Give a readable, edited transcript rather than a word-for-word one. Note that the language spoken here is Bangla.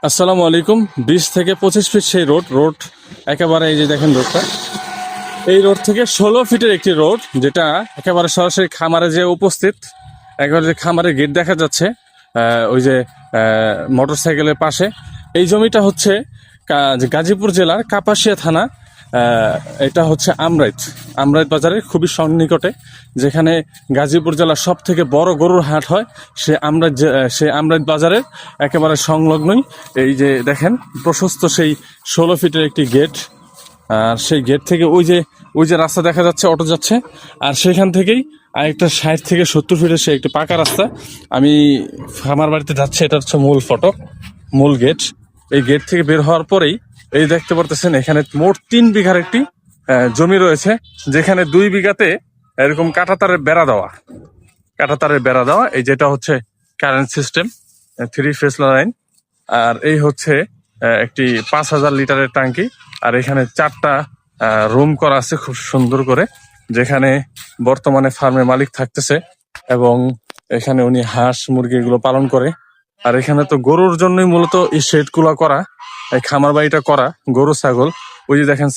আসসালামু আলাইকুম। 20 থেকে 25 ফিট সেই রোড একেবারে, এই যে দেখেন রোডটা, এই রোড থেকে 16 ফিটের একটি রোড, যেটা একেবারে সরাসরি খামারে যে উপস্থিত। একবারে যে খামারের গেট দেখা যাচ্ছে, ওই যে মোটর সাইকেলের পাশে। এই জমিটা হচ্ছে গাজীপুর জেলার কাপাসিয়া থানা। এটা হচ্ছে আমরাইত বাজারের খুবই সন্নিকটে, যেখানে গাজীপুর জেলার সব থেকে বড় গরুর হাট হয়। সে আমরাইত বাজারের একেবারে সংলগ্নই। এই যে দেখেন প্রশস্ত সেই 16 ফিটের একটি গেট। আর সেই গেট থেকে ওই যে রাস্তা দেখা যাচ্ছে, অটো যাচ্ছে। আর সেখান থেকেই আরেকটা 60 থেকে 70 ফিটের সে একটি পাকা রাস্তা। আমি আমার বাড়িতে যাচ্ছি, এটা হচ্ছে মূল ফটক, মূল গেট। এই গেট থেকে বের হওয়ার পরেই এই দেখতে পারতেছেন, এখানে মোট 3 বিঘার একটি জমি রয়েছে, যেখানে 2 বিঘাতে এরকম কাঁটাতারের বেড়া দেওয়া। এই যেটা হচ্ছে কারেন্ট সিস্টেম, 3 ফেজ লাইন। আর এই হচ্ছে একটি 5,000 লিটারের ট্যাঙ্কি। আর এখানে 4টা রুম করা আছে খুব সুন্দর করে, যেখানে বর্তমানে ফার্মের মালিক থাকতেছে এবং এখানে উনি হাঁস মুরগি এগুলো পালন করে। আর এখানে তো গরুর জন্যই মূলত এই শেড গুলা করা, এই খামার বাড়িটা করা, গরু ছাগল। ওই যে দেখেন